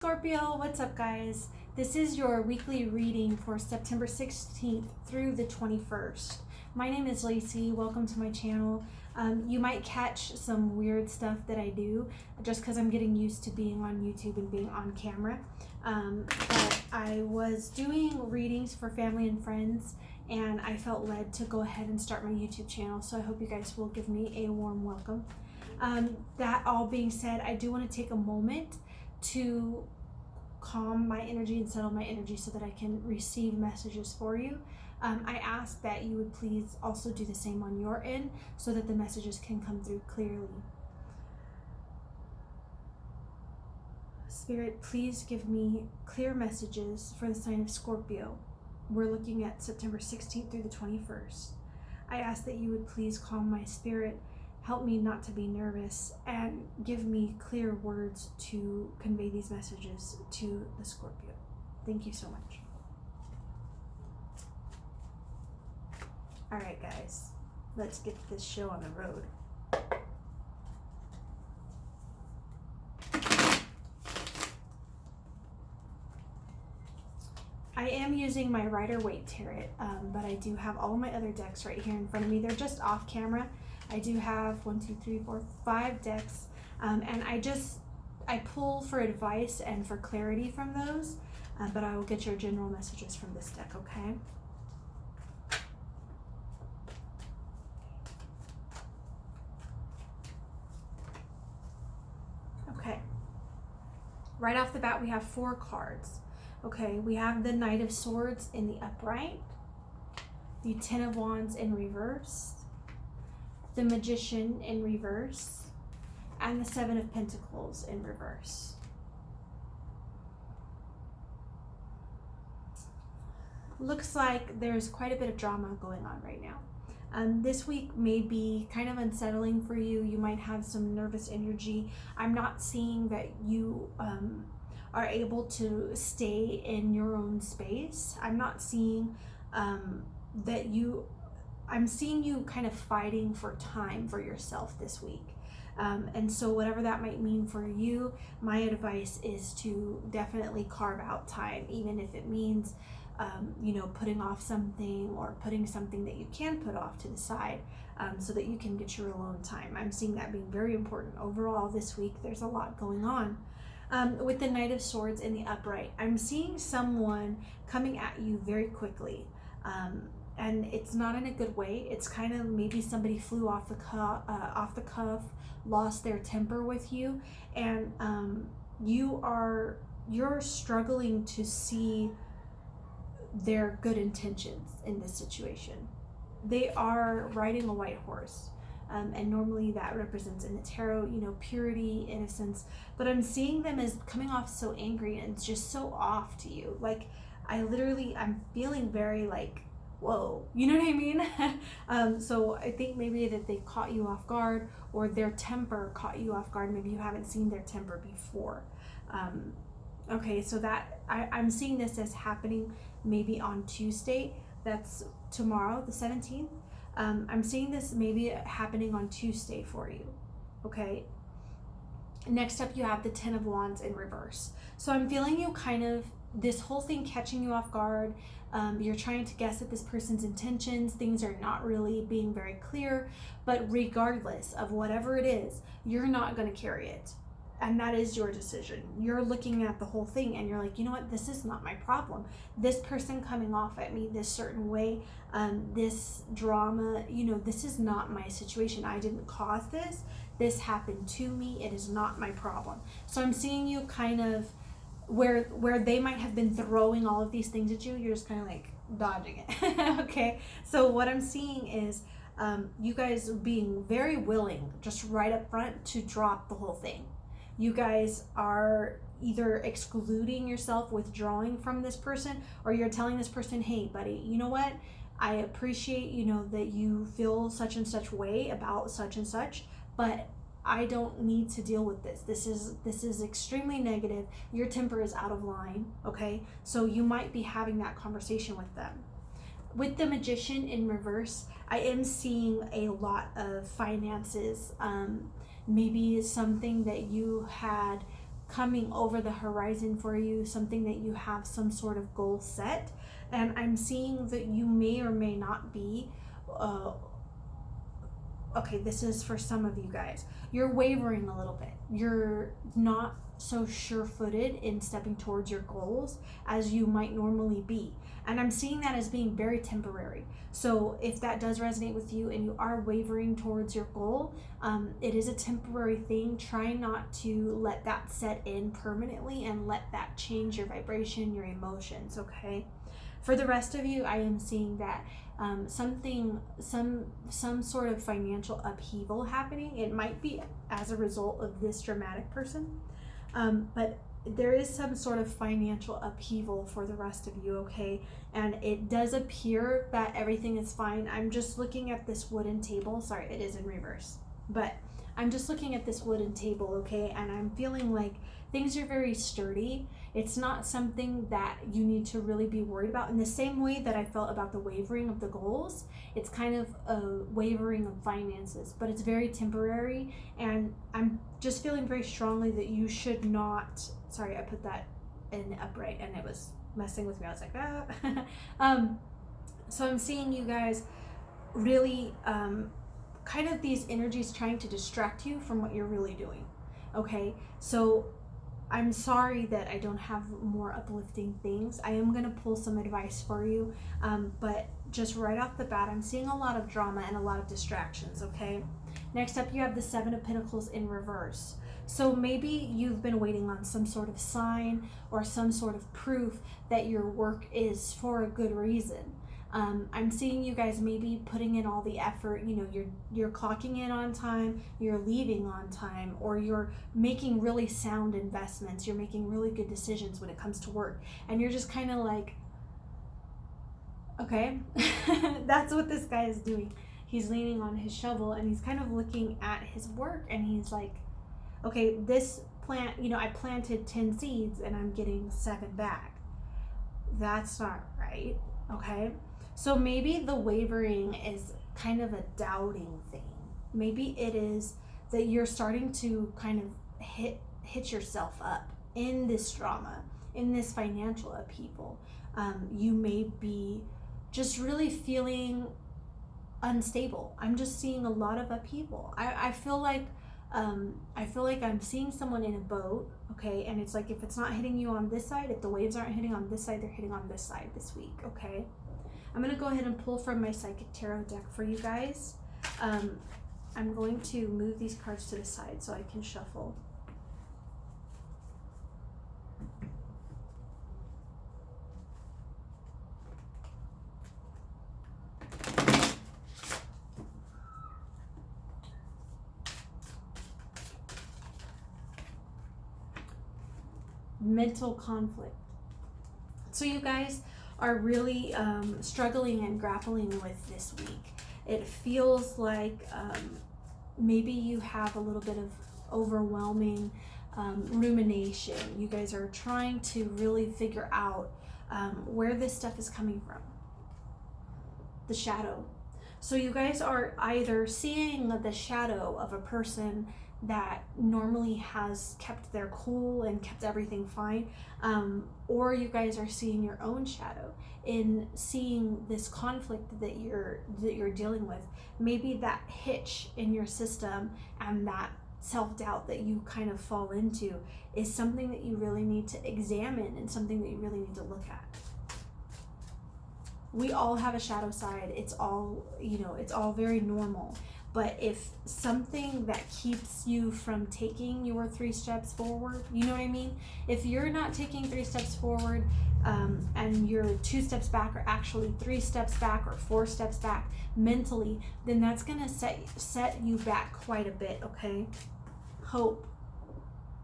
Scorpio, what's up, guys? This is your weekly reading for September 16th through the 21st. My name is Lacey. Welcome to my channel. You might catch some weird stuff that I do just because I'm getting used to being on YouTube and being on camera. But I was doing readings for family and friends, and I felt led to go ahead and start my YouTube channel. So I hope you guys will give me a warm welcome. That all being said, I do want to take a moment to calm my energy and settle my energy so that I can receive messages for you. I ask that you would please also do the same on your end so that the messages can come through clearly. Spirit, please give me clear messages for the sign of Scorpio. We're looking at September 16th through the 21st. I ask that you would please calm my spirit, help me not to be nervous, and give me clear words to convey these messages to the Scorpio. Thank you so much. All right, guys, let's get this show on the road. I am using my Rider-Waite Tarot, but I do have all of my other decks right here in front of me. They're just off camera. I do have 5 decks, and I pull for advice and for clarity from those, but I will get your general messages from this deck, okay? Okay. Right off the bat, we have 4 cards. Okay, we have the Knight of Swords in the upright, the Ten of Wands in reverse, the Magician in reverse, and the Seven of Pentacles in reverse. Looks like there's quite a bit of drama going on right now. This week may be kind of unsettling for you. You might have some nervous energy. I'm not seeing that you are able to stay in your own space. I'm not seeing that I'm seeing you kind of fighting for time for yourself this week. And so whatever that might mean for you, my advice is to definitely carve out time, even if it means, putting off something or putting something that you can put off to the side so that you can get your alone time. I'm seeing that being very important overall this week. There's a lot going on. With the Knight of Swords in the upright, I'm seeing someone coming at you very quickly. And it's not in a good way. It's kind of maybe somebody flew off the cuff, lost their temper with you, and you're struggling to see their good intentions in this situation. They are riding a white horse. And normally that represents in the tarot, purity, innocence. But I'm seeing them as coming off so angry and just so off to you. Like, I'm feeling very like, whoa, you know what I mean? So I think maybe that they caught you off guard, or their temper caught you off guard. Maybe you haven't seen their temper before. Okay, so that I'm seeing this as happening maybe on Tuesday. That's tomorrow, the 17th. I'm seeing this maybe happening on Tuesday for you, okay? Next up, you have the Ten of Wands in reverse. So I'm feeling you kind of, this whole thing catching you off guard. You're trying to guess at this person's intentions. Things are not really being very clear, but regardless of whatever it is, you're not going to carry it. And that is your decision. You're looking at the whole thing and you're like, you know what, this is not my problem. This person coming off at me this certain way, this drama, this is not my situation. I didn't cause this. This happened to me. It is not my problem. So I'm seeing you kind of where they might have been throwing all of these things at you, you're just kind of like dodging it. Okay. So what I'm seeing is you guys being very willing, just right up front, to drop the whole thing. You guys are either excluding yourself, withdrawing from this person, or you're telling this person, hey, buddy, you know what? I appreciate, that you feel such and such way about such and such, but I don't need to deal with this. This is extremely negative. Your temper is out of line, okay? So you might be having that conversation with them. With the Magician in reverse, I am seeing a lot of finances, maybe something that you had coming over the horizon for you, something that you have some sort of goal set. And I'm seeing that you may or may not be, okay, this is for some of you guys. You're wavering a little bit. You're not so sure-footed in stepping towards your goals as you might normally be. And I'm seeing that as being very temporary. So if that does resonate with you and you are wavering towards your goal, it is a temporary thing. Try not to let that set in permanently and let that change your vibration, your emotions, okay? For the rest of you, I am seeing that some sort of financial upheaval happening. It might be as a result of this dramatic person, but there is some sort of financial upheaval for the rest of you, okay? And it does appear that everything is fine. I'm just looking at this wooden table. Sorry, it is in reverse, but I'm just looking at this wooden table, okay? And I'm feeling like things are very sturdy. It's not something that you need to really be worried about. In the same way that I felt about the wavering of the goals, it's kind of a wavering of finances, but it's very temporary. And I'm just feeling very strongly that you should not, sorry, I put that in upright and it was messing with me. I was like, so I'm seeing you guys really, kind of these energies trying to distract you from what you're really doing, okay? So I'm sorry that I don't have more uplifting things. I am going to pull some advice for you, but just right off the bat, I'm seeing a lot of drama and a lot of distractions, okay? Next up, you have the Seven of Pentacles in reverse. So maybe you've been waiting on some sort of sign or some sort of proof that your work is for a good reason. I'm seeing you guys maybe putting in all the effort. You know, you're clocking in on time, you're leaving on time, or you're making really sound investments. You're making really good decisions when it comes to work, and you're just kind of like, okay. That's what this guy is doing. He's leaning on his shovel and he's kind of looking at his work, and he's like, okay, this plant, you know, I planted 10 seeds and I'm getting 7 back. That's not right, okay? So maybe the wavering is kind of a doubting thing. Maybe it is that you're starting to kind of hit yourself up in this drama, in this financial upheaval. You may be just really feeling unstable. I'm just seeing a lot of upheaval. I feel like I'm seeing someone in a boat, okay, and it's like if it's not hitting you on this side, if the waves aren't hitting on this side, they're hitting on this side this week, okay? I'm going to go ahead and pull from my Psychic Tarot deck for you guys. I'm going to move these cards to the side so I can shuffle. Mental conflict. So you guys are really struggling and grappling with this week. It feels like maybe you have a little bit of overwhelming rumination. You guys are trying to really figure out where this stuff is coming from. The shadow. So you guys are either seeing the shadow of a person that normally has kept their cool and kept everything fine, or you guys are seeing your own shadow in seeing this conflict that you're dealing with. Maybe that hitch in your system and that self-doubt that you kind of fall into is something that you really need to examine and something that you really need to look at. We all have a shadow side. It's all, it's all very normal. But if something that keeps you from taking your 3 steps forward, you know what I mean? If you're not taking 3 steps forward, and your 2 steps back are actually 3 steps back or 4 steps back mentally, then that's gonna set you back quite a bit, okay? Hope,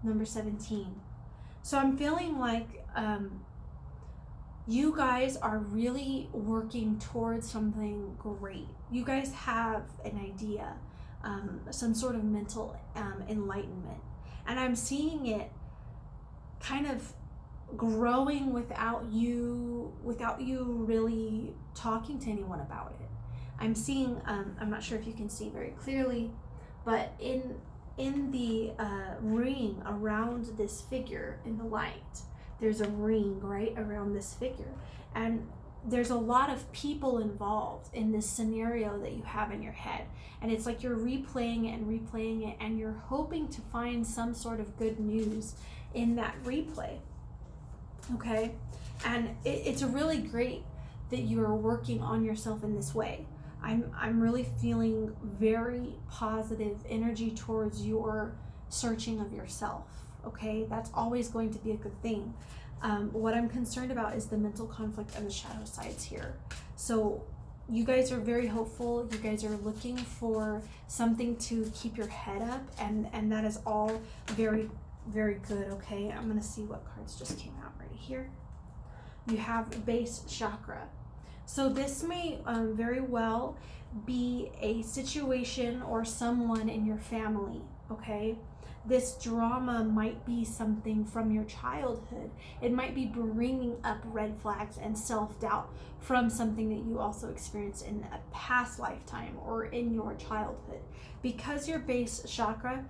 number 17. So I'm feeling like you guys are really working towards something great. You guys have an idea, some sort of mental enlightenment. And I'm seeing it kind of growing without you really talking to anyone about it. I'm seeing, I'm not sure if you can see very clearly, but in in the ring around this figure in the light, there's a ring right around this figure, and there's a lot of people involved in this scenario that you have in your head, and it's like you're replaying it, and you're hoping to find some sort of good news in that replay. Okay, and it's really great that you're working on yourself in this way. I'm really feeling very positive energy towards your searching of yourself. Okay, that's always going to be a good thing. What I'm concerned about is the mental conflict and the shadow sides here. So you guys are very hopeful. You guys are looking for something to keep your head up, and that is all very, very good. Okay, I'm gonna see what cards just came out right here. You have base chakra. So this may very well be a situation or someone in your family, okay? This drama might be something from your childhood. It might be bringing up red flags and self-doubt from something that you also experienced in a past lifetime or in your childhood. Because your base chakra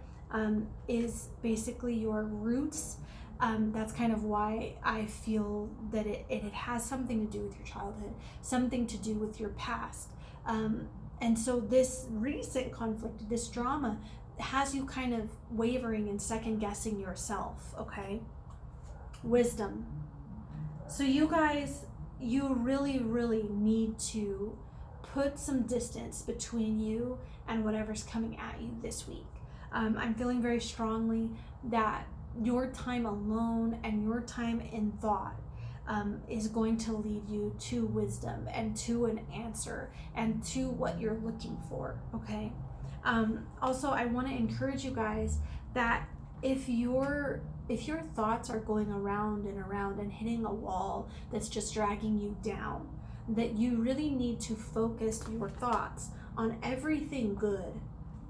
is basically your roots, that's kind of why I feel that it has something to do with your childhood, something to do with your past. And so this recent conflict, this drama, has you kind of wavering and second guessing yourself, okay? Wisdom. So you guys, you really, really need to put some distance between you and whatever's coming at you this week. I'm feeling very strongly that your time alone and your time in thought is going to lead you to wisdom and to an answer and to what you're looking for, okay? Also, I want to encourage you guys that if your thoughts are going around and hitting a wall that's just dragging you down, that you really need to focus your thoughts on everything good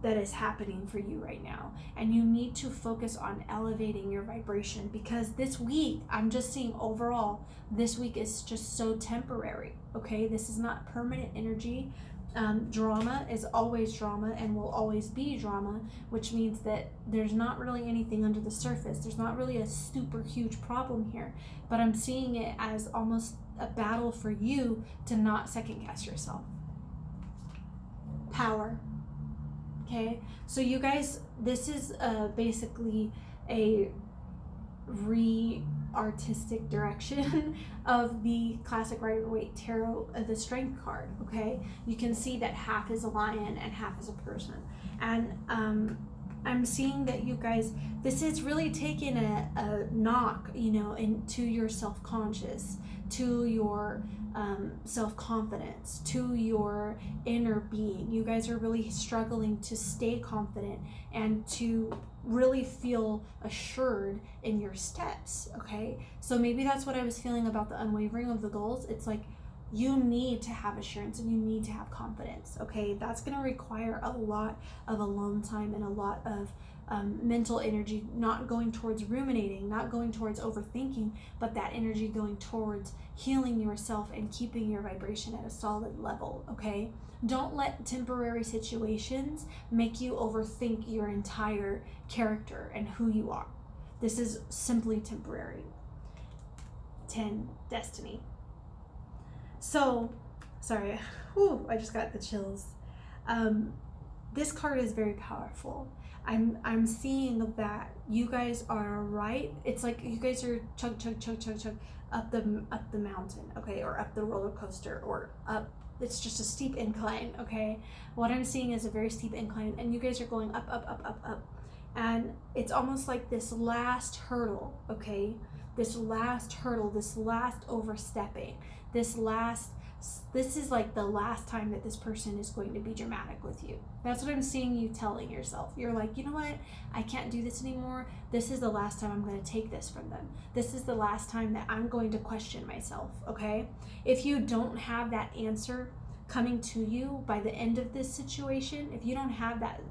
that is happening for you right now, and you need to focus on elevating your vibration, because this week, I'm just seeing overall, this week is just so temporary, okay? This is not permanent energy. Drama is always drama and will always be drama, which means that there's not really anything under the surface. There's not really a super huge problem here, but I'm seeing it as almost a battle for you to not second guess yourself. Power. Okay, so you guys, this is basically a artistic direction of the classic Rider-Waite Tarot, the Strength card, okay? You can see that half is a lion and half is a person. And I'm seeing that you guys, this is really taking a knock, you know, into your self-conscious, to your self-confidence, to your inner being. You guys are really struggling to stay confident and to really feel assured in your steps, okay? So maybe that's what I was feeling about the unwavering of the goals. It's like you need to have assurance and you need to have confidence, okay? That's going to require a lot of alone time and a lot of mental energy, not going towards ruminating, not going towards overthinking, but that energy going towards healing yourself and keeping your vibration at a solid level, okay? Don't let temporary situations make you overthink your entire character and who you are. This is simply temporary. 10, Destiny. So, sorry, I just got the chills. This card is very powerful. I'm seeing that you guys are right. It's like you guys are chug up the mountain, okay, or up the roller coaster, or up. It's just a steep incline, okay. What I'm seeing is a very steep incline, and you guys are going up, and it's almost like this last hurdle, okay. This last hurdle, this last overstepping, this is like the last time that this person is going to be dramatic with you. That's what I'm seeing you telling yourself. You're like, you know what? I can't do this anymore. This is the last time I'm going to take this from them. This is the last time that I'm going to question myself, okay? If you don't have that answer coming to you by the end of this situation, if you don't have that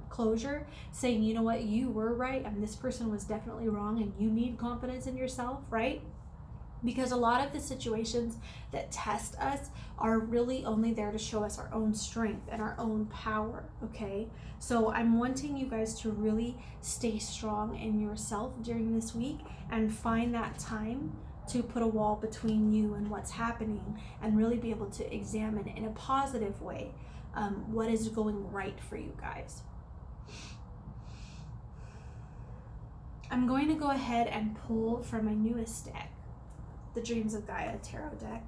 closure saying, you know what, you were right and this person was definitely wrong and you need confidence in yourself, right? Because a lot of the situations that test us are really only there to show us our own strength and our own power, okay? So I'm wanting you guys to really stay strong in yourself during this week and find that time to put a wall between you and what's happening, and really be able to examine in a positive way what is going right for you guys. I'm going to go ahead and pull from my newest deck, the Dreams of Gaia Tarot deck.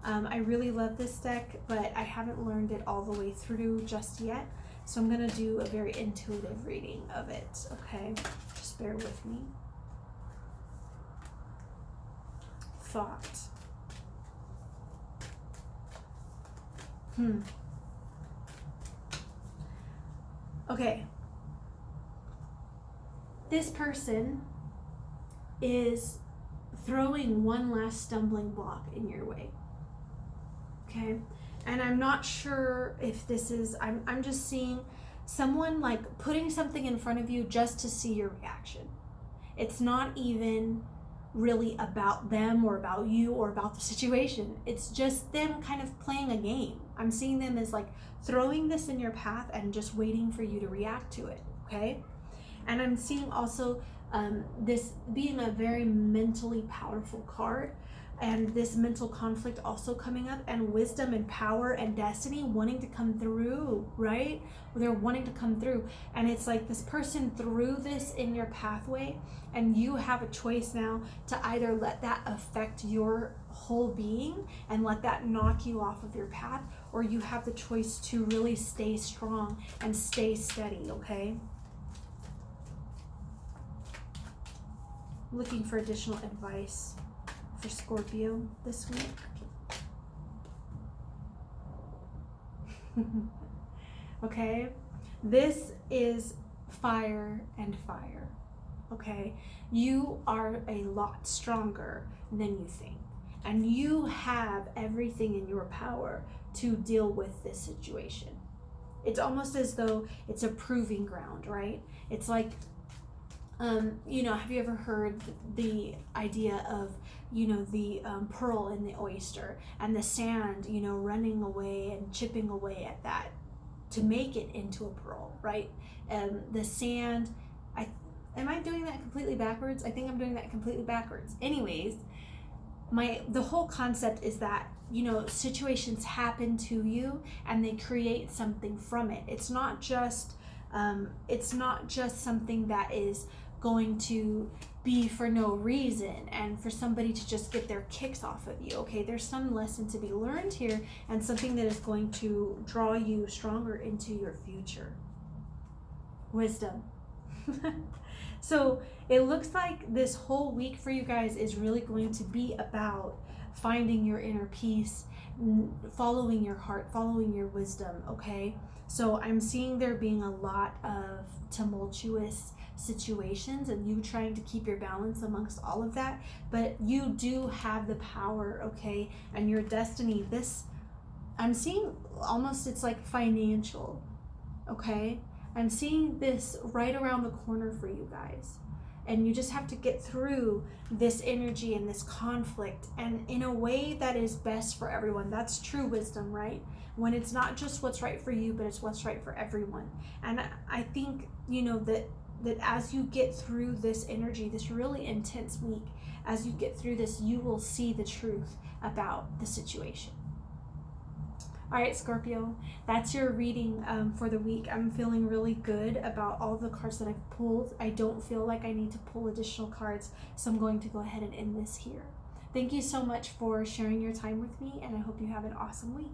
I really love this deck, but I haven't learned it all the way through just yet. So I'm going to do a very intuitive reading of it, okay? Just bear with me. Thought. Okay. This person is throwing one last stumbling block in your way, okay? And I'm not sure if this is, I'm just seeing someone like putting something in front of you just to see your reaction. It's not even really about them or about you or about the situation. It's just them kind of playing a game. I'm seeing them as like throwing this in your path and just waiting for you to react to it, okay? And I'm seeing also this being a very mentally powerful card, and this mental conflict also coming up, and wisdom and power and destiny wanting to come through, right? They're wanting to come through, and it's like this person threw this in your pathway, and you have a choice now to either let that affect your whole being and let that knock you off of your path, or you have the choice to really stay strong and stay steady, okay? Looking for additional advice for Scorpio this week. Okay, this is fire and fire. Okay, you are a lot stronger than you think, and you have everything in your power to deal with this situation. It's almost as though it's a proving ground, right? It's like, you know, have you ever heard the idea of, you know, the pearl in the oyster, and the sand, you know, running away and chipping away at that to make it into a pearl, right? The sand, am I doing that completely backwards? I think I'm doing that completely backwards. Anyways, the whole concept is that, you know, situations happen to you and they create something from it. It's not just something that is going to be for no reason and for somebody to just get their kicks off of you, okay? There's some lesson to be learned here, and something that is going to draw you stronger into your future. Wisdom. So it looks like this whole week for you guys is really going to be about finding your inner peace, following your heart, following your wisdom, okay? So I'm seeing there being a lot of tumultuous situations and you trying to keep your balance amongst all of that, but you do have the power, okay? And your destiny, this, I'm seeing almost, it's like financial, okay? I'm seeing this right around the corner for you guys. And you just have to get through this energy and this conflict, and in a way that is best for everyone. That's true wisdom, right? When it's not just what's right for you, but it's what's right for everyone. And I think, you know, that as you get through this energy, this really intense week, as you get through this, you will see the truth about the situation. All right, Scorpio, that's your reading for the week. I'm feeling really good about all the cards that I've pulled. I don't feel like I need to pull additional cards, so I'm going to go ahead and end this here. Thank you so much for sharing your time with me, and I hope you have an awesome week.